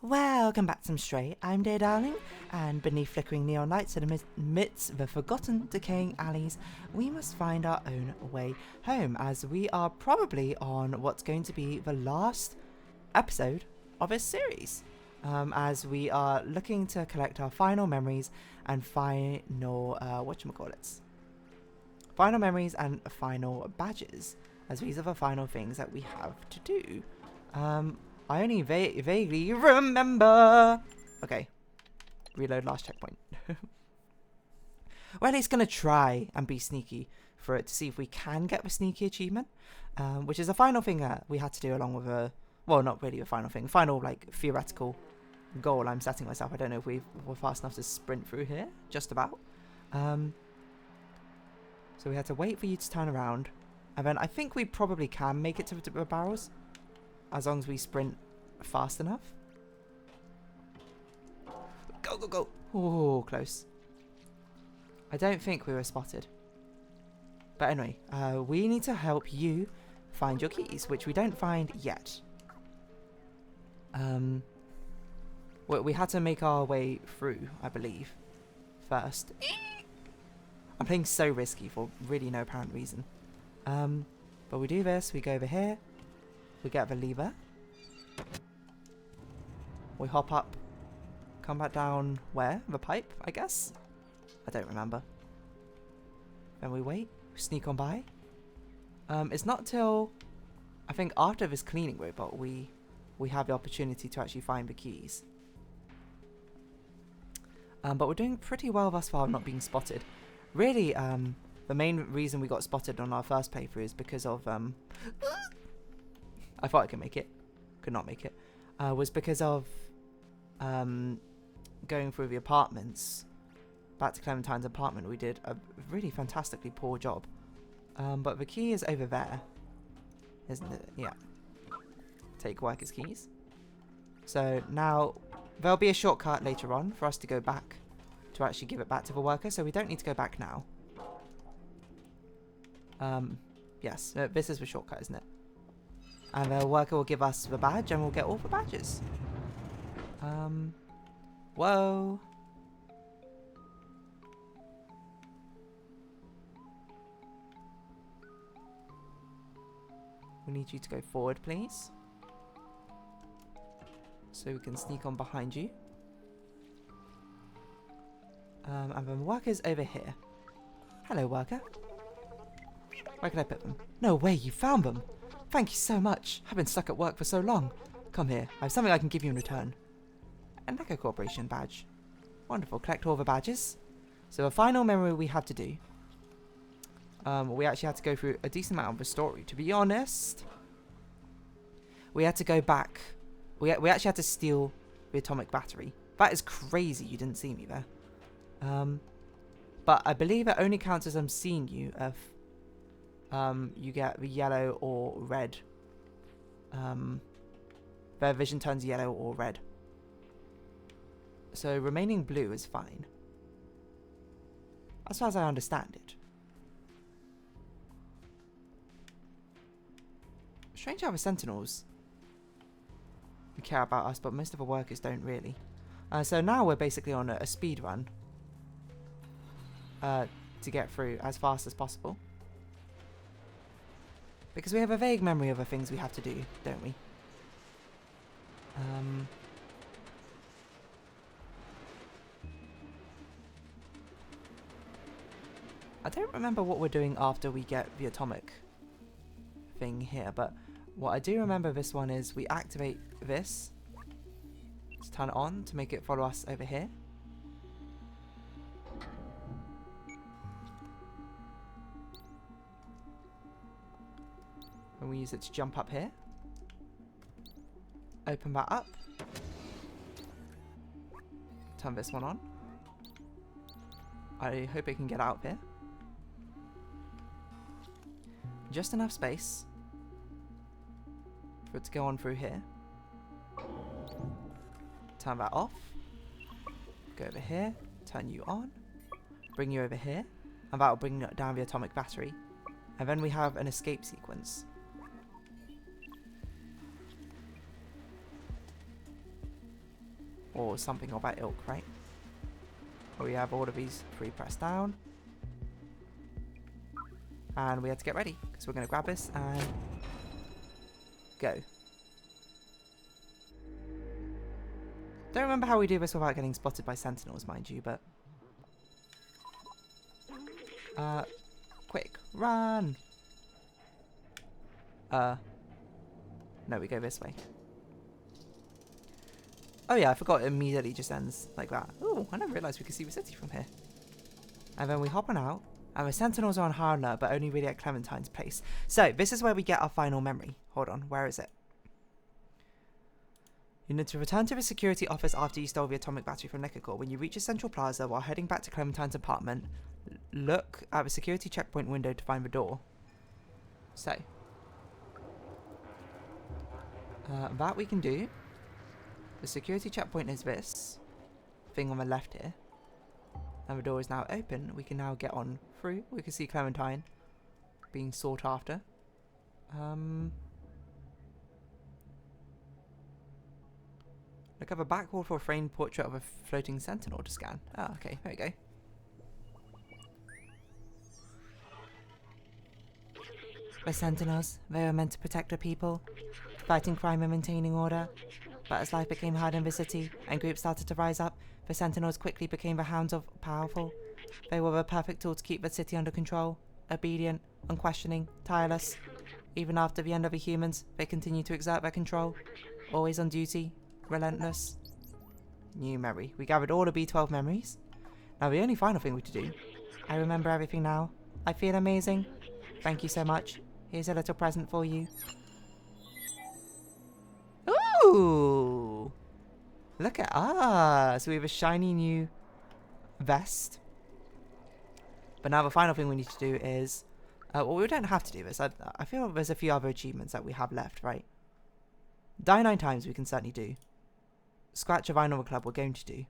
Welcome back to Some Stray. I'm Dear Darling, and beneath flickering neon lights and amidst the forgotten, decaying alleys, we must find our own way home, as we are probably on what's going to be the last episode of this series, as we are looking to collect our final memories and final, final memories and final badges, as these are the final things that we have to do. I only vaguely remember. Okay. Reload last checkpoint. We're at least going to try and be sneaky for it to see if we can get the sneaky achievement. Which is the final thing that we had to do along with a... Well, not really the final thing. Final, like, theoretical goal I'm setting myself. I don't know if we're fast enough to sprint through here. Just about. So we had to wait for you to turn around. And then I think we probably can make it to the barrels. As long as we sprint fast enough. Go, go, go. Oh, close. I don't think we were spotted. But anyway, we need to help you find your keys, which we don't find yet. We had to make our way through, I believe, first. I'm playing so risky for really no apparent reason. But we do this, we go over here. We get the lever. We hop up. Come back down where? The pipe, I guess? I don't remember. Then we wait. Sneak on by. It's not till, I think, after this cleaning robot we have the opportunity to actually find the keys. But we're doing pretty well thus far, not being spotted. Really, the main reason we got spotted on our first playthrough is because of I thought I could make it. Could not make it. Was because of going through the apartments. Back to Clementine's apartment, we did a really fantastically poor job. But the key is over there. Isn't it? Yeah. Take workers' keys. So now, there'll be a shortcut later on for us to go back to actually give it back to the worker. So we don't need to go back now. Yes, this is the shortcut, isn't it? And the worker will give us the badge and we'll get all the badges. Whoa. We need you to go forward, please. So we can sneak on behind you. And the worker's over here. Hello, worker. Where can I put them? No way, you found them. Thank you so much. I've been stuck at work for so long. Come here. I have something I can give you in return. An Echo Corporation badge. Wonderful. Collect all the badges. So the final memory we have to do. We actually had to go through a decent amount of the story. To be honest, we had to go back. We actually had to steal the atomic battery. That is crazy. You didn't see me there. But I believe it only counts as I'm seeing you if you get the yellow or red. Their vision turns yellow or red. So remaining blue is fine. As far as I understand it. Strange how the sentinels care about us, but most of the workers don't really. So now we're basically on a speed run. To get through as fast as possible. Because we have a vague memory of the things we have to do, don't we? I don't remember what we're doing after we get the atomic thing here, but what I do remember this one is we activate this. Let's turn it on to make it follow us over here. And we use it to jump up here. Open that up. Turn this one on. I hope it can get out of here. Just enough space for it to go on through here. Turn that off. Go over here. Turn you on. Bring you over here. And that will bring down the atomic battery. And then we have an escape sequence. Or something of that ilk, right? Where we have all of these 3 pressed down. And we have to get ready, because we're going to grab this and go. Don't remember how we do this without getting spotted by sentinels, mind you, but... quick, run! No, we go this way. Oh yeah, I forgot it immediately just ends like that. Oh, I never realised we could see the city from here. And then we hop on out, and the sentinels are on high alert, but only really at Clementine's place. So, this is where we get our final memory. Hold on, where is it? You need to return to the security office after you stole the atomic battery from Nekakor. When you reach a central plaza while heading back to Clementine's apartment, look at the security checkpoint window to find the door. So, that we can do. The security checkpoint is this thing on the left here. And the door is now open. We can now get on through. We can see Clementine being sought after. Look at the back wall for a framed portrait of a floating sentinel to scan. Oh, okay. There we go. The sentinels, they were meant to protect the people, fighting crime and maintaining order. But as life became hard in the city and groups started to rise up, the sentinels quickly became the hounds of powerful. They were the perfect tool to keep the city under control, obedient, unquestioning, tireless. Even after the end of the humans, they continued to exert their control, always on duty, relentless. New memory. We gathered all the B12 memories. Now the only final thing we to do. I remember everything now. I feel amazing. Thank you so much. Here's a little present for you. Ooh! Look at us! We have a shiny new vest. But now the final thing we need to do is... well, we don't have to do this. I feel there's a few other achievements that we have left, right? Die 9 times we can certainly do. Scratch a vinyl club we're going to do.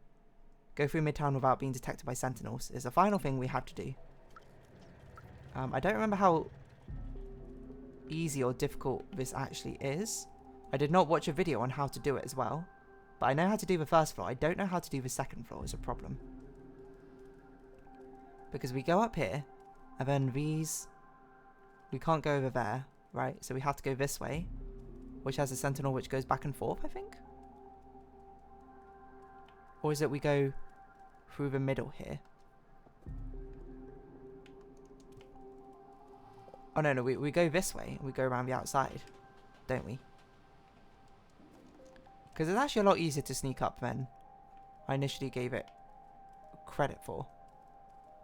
Go through Midtown without being detected by sentinels is the final thing we have to do. I don't remember how easy or difficult this actually is. I did not watch a video on how to do it as well. But I know how to do the first floor. I don't know how to do the second floor is a problem. Because we go up here, and then these... We can't go over there, right? So we have to go this way, which has a sentinel which goes back and forth, I think? Or is it we go through the middle here? Oh, no, no, we go this way, and we go around the outside, don't we? Because it's actually a lot easier to sneak up than I initially gave it credit for.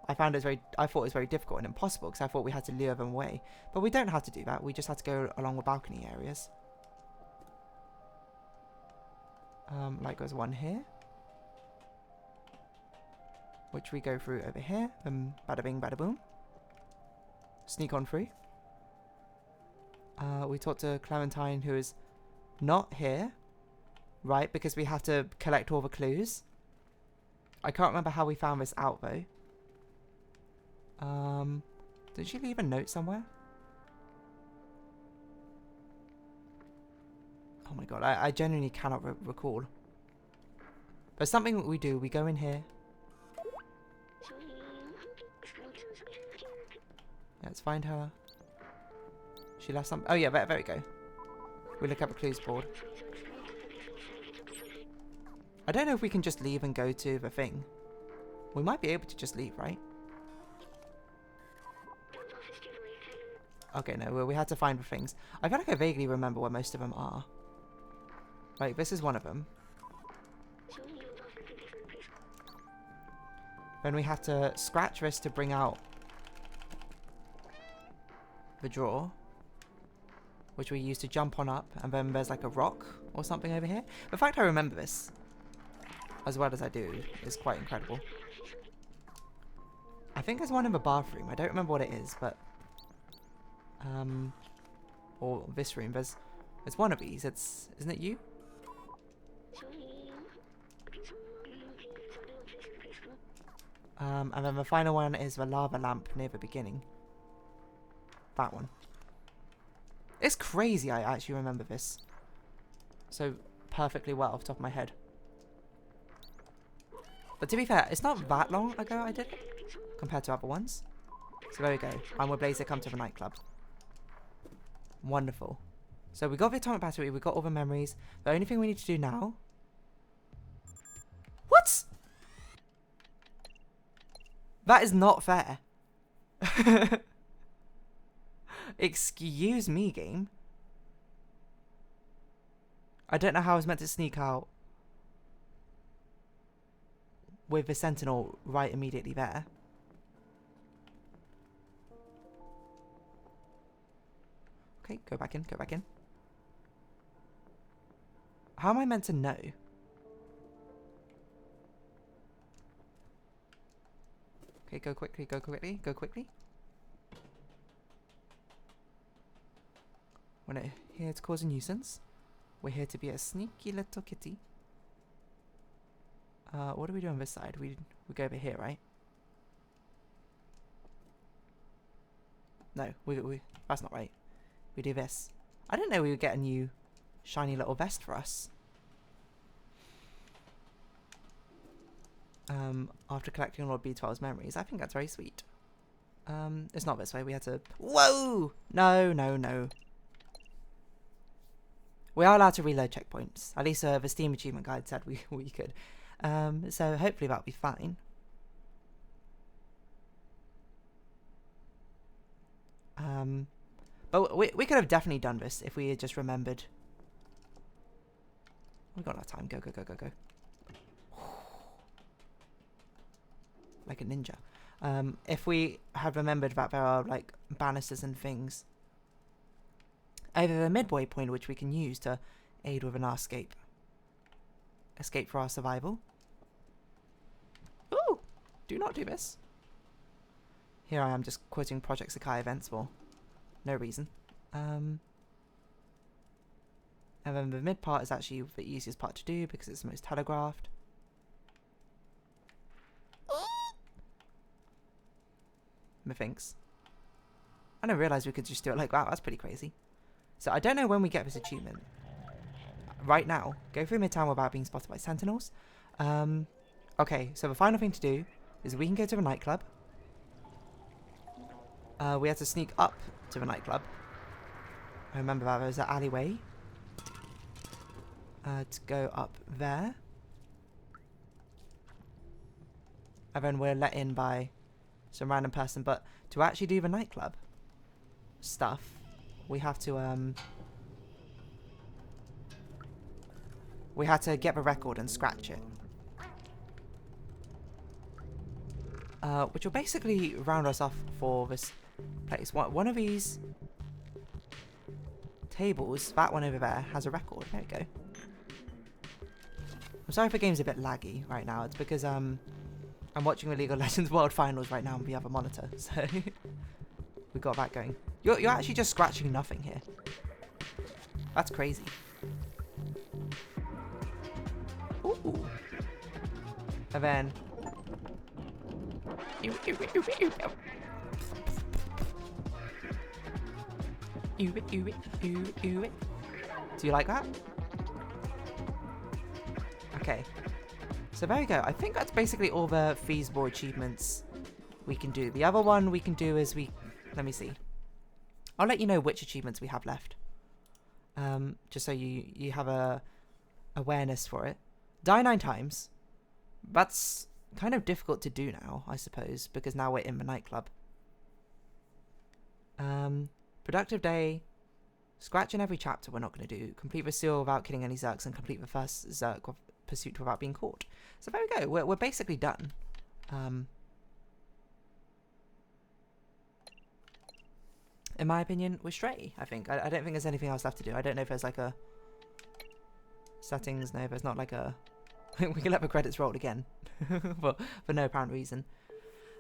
I thought it was very difficult and impossible because I thought we had to lure them away. But we don't have to do that. We just have to go along the balcony areas. Like there's one here. Which we go through over here. Bada bing, bada boom. Sneak on through. We talk to Clementine, who is not here. Right, because we have to collect all the clues. I can't remember how we found this out, though. Did she leave a note somewhere? Oh my god, I genuinely cannot recall. There's something we do. We go in here. Let's find her. She left some... Oh yeah, there we go. We look at the clues board. I don't know if we can just leave and go to the thing. We might be able to just leave, right? Okay, no, we had to find the things. I feel like I vaguely remember where most of them are. Like, this is one of them. Then we have to scratch this to bring out the drawer, which we use to jump on up, and then there's like a rock or something over here. The fact I remember this as well as I do is quite incredible. I think there's one in the bathroom. I don't remember what it is, but or this room. There's one of these. Isn't it you? And then the final one is the lava lamp near the beginning. That one. It's crazy I actually remember this so perfectly well off the top of my head. But to be fair, it's not that long ago I did it, compared to other ones. So there we go. I'm with Blazer, come to the nightclub. Wonderful. So we got the atomic battery, we got all the memories. The only thing we need to do now... What? That is not fair. Excuse me, game. I don't know how I was meant to sneak out with the sentinel right immediately there. Okay, go back in, go back in. How am I meant to know? Okay, go quickly, go quickly, go quickly. We're not here to cause a nuisance. We're here to be a sneaky little kitty. What do we do on this side? We go over here, right? No, we that's not right. We do this. I didn't know we would get a new shiny little vest for us. After collecting Lord B12's memories. I think that's very sweet. It's not this way. We had to... Whoa! No, no, no. We are allowed to reload checkpoints. At least the Steam Achievement Guide said we could. So hopefully that'll be fine. But we could have definitely done this if we had just remembered. We've got enough time. Go, go, go, go, go. Like a ninja. If we had remembered that there are like banisters and things over the midway point which we can use to aid with an escape. Escape for our survival. Ooh! Do not do this. Here I am just quoting Project Sakai events for no reason. And then the mid part is actually the easiest part to do because it's the most telegraphed. Methinks. I didn't realise we could just do it like that. That's pretty crazy. So I don't know when we get this achievement. Right now, go through Midtown without being spotted by sentinels. Okay, so the final thing to do is we can go to the nightclub. We had to sneak up to the nightclub. I remember that there was an alleyway. To go up there. And then we're let in by some random person. But to actually do the nightclub stuff, we have to we had to get the record and scratch it. Which will basically round us off for this place. One of these tables, that one over there, has a record. There we go. I'm sorry if the game's a bit laggy right now. It's because I'm watching the League of Legends World Finals right now on the other monitor, so we got that going. You're actually just scratching nothing here. That's crazy. Ooh. And then... Do you like that? Okay. So there we go. I think that's basically all the feasible achievements we can do. The other one we can do is let me see. I'll let you know which achievements we have left. Just so you have a awareness for it. Die 9 times. That's kind of difficult to do now, I suppose, because now we're in the nightclub. Productive day. Scratch in every chapter we're not going to do. Complete the seal without killing any Zerks and complete the first Zerk pursuit without being caught. So there we go. We're basically done. In my opinion, we're Stray, I think. I don't think there's anything else left to do. I don't know if there's like a... Settings, no, there's not like a... we can let the credits roll again. for no apparent reason.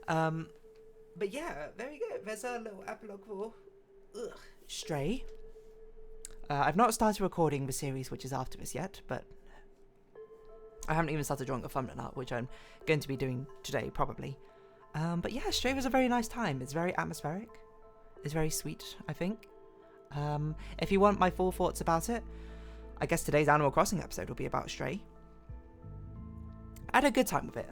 But yeah, there we go. There's a little epilogue for Stray. I've not started recording the series which is after this yet, but I haven't even started drawing a thumbnail art, which I'm going to be doing today, probably. But yeah, Stray was a very nice time. It's very atmospheric. It's very sweet, I think. If you want my full thoughts about it, I guess today's Animal Crossing episode will be about Stray. I had a good time with it.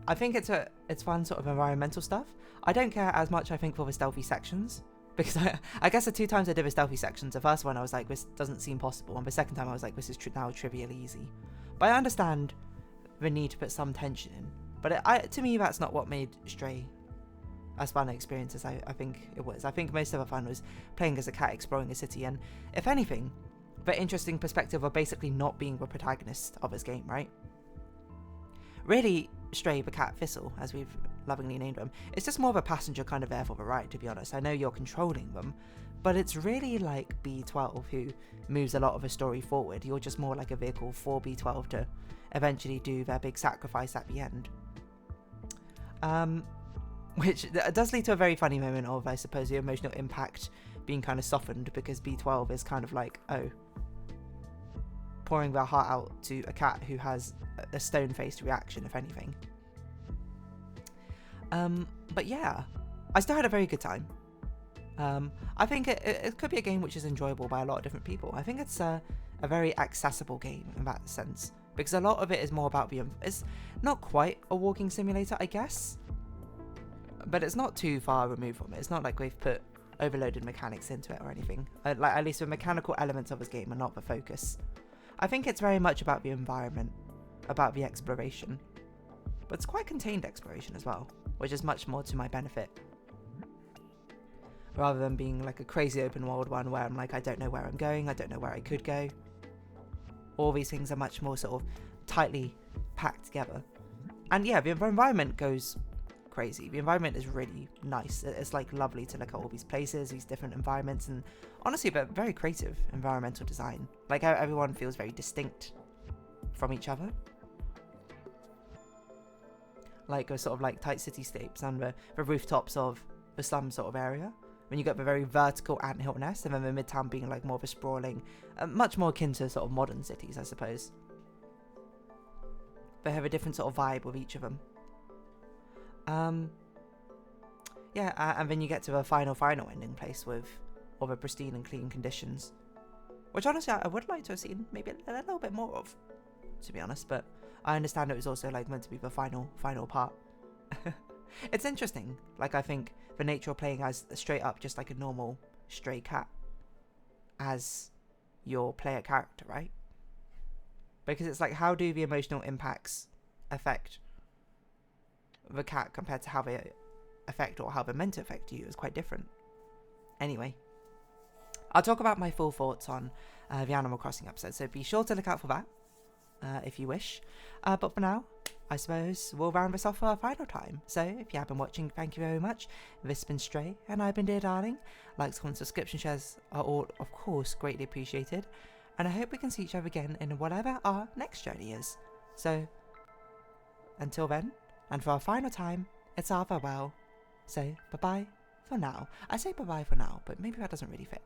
I think it's fun sort of environmental stuff. I don't care as much, I think, for the stealthy sections. Because I guess the 2 times I did the stealthy sections, the first one I was like, this doesn't seem possible. And the second time I was like, this is now trivially easy. But I understand the need to put some tension in. But to me, that's not what made Stray as fun an experience as I think it was. I think most of the fun was playing as a cat exploring a city. And if anything, the interesting perspective of basically not being the protagonist of this game, right? Really, Stray, the cat Thistle, as we've lovingly named them, it's just more of a passenger kind of there for the ride, to be honest. I know you're controlling them, but it's really like B12 who moves a lot of the story forward. You're just more like a vehicle for B12 to eventually do their big sacrifice at the end. Which does lead to a very funny moment of, I suppose, the emotional impact being kind of softened, because B12 is kind of like, oh, pouring their heart out to a cat who has a stone-faced reaction, if anything. But yeah, I still had a very good time. I think it could be a game which is enjoyable by a lot of different people. I think it's a very accessible game in that sense, because a lot of it is more about it's not quite a walking simulator, I guess, but it's not too far removed from it. It's not like we've put overloaded mechanics into it or anything. Like, at least the mechanical elements of this game are not the focus. I think it's very much about the environment, about the exploration, but it's quite contained exploration as well, which is much more to my benefit, rather than being like a crazy open world one where I'm like, I don't know where I'm going, I don't know where I could go. All these things are much more sort of tightly packed together. And yeah, the environment goes crazy. The environment is really nice. It's like lovely to look at all these places, these different environments, and honestly, but very creative environmental design. Like, everyone feels very distinct from each other. Like a sort of like tight cityscapes and the rooftops of the slum sort of area. When you get the very vertical anthill nest, and then the midtown being like more of a sprawling, much more akin to sort of modern cities, I suppose. They have a different sort of vibe with each of them. Yeah, and then you get to a final ending place with all the pristine and clean conditions, which honestly I would like to have seen maybe a little bit more of, to be honest, but I understand it was also like meant to be the final part. It's interesting, like, I think the nature of playing as straight up just like a normal stray cat as your player character, right? Because it's like, how do the emotional impacts affect the cat compared to how they affect, or how they're meant to affect you, is quite different. Anyway, I'll talk about my full thoughts on the Animal Crossing episode, so be sure to look out for that if you wish. But for now, I suppose we'll round this off for our final time. So if you have been watching, thank you very much. This has been Stray, and I've been Dear Darling. Likes, comments, subscription, shares are all, of course, greatly appreciated. And I hope we can see each other again in whatever our next journey is. So, until then, and for our final time, it's our farewell. So, bye-bye for now. I say bye-bye for now, but maybe that doesn't really fit.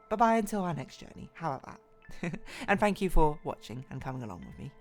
Bye-bye until our next journey. How about that? And thank you for watching and coming along with me.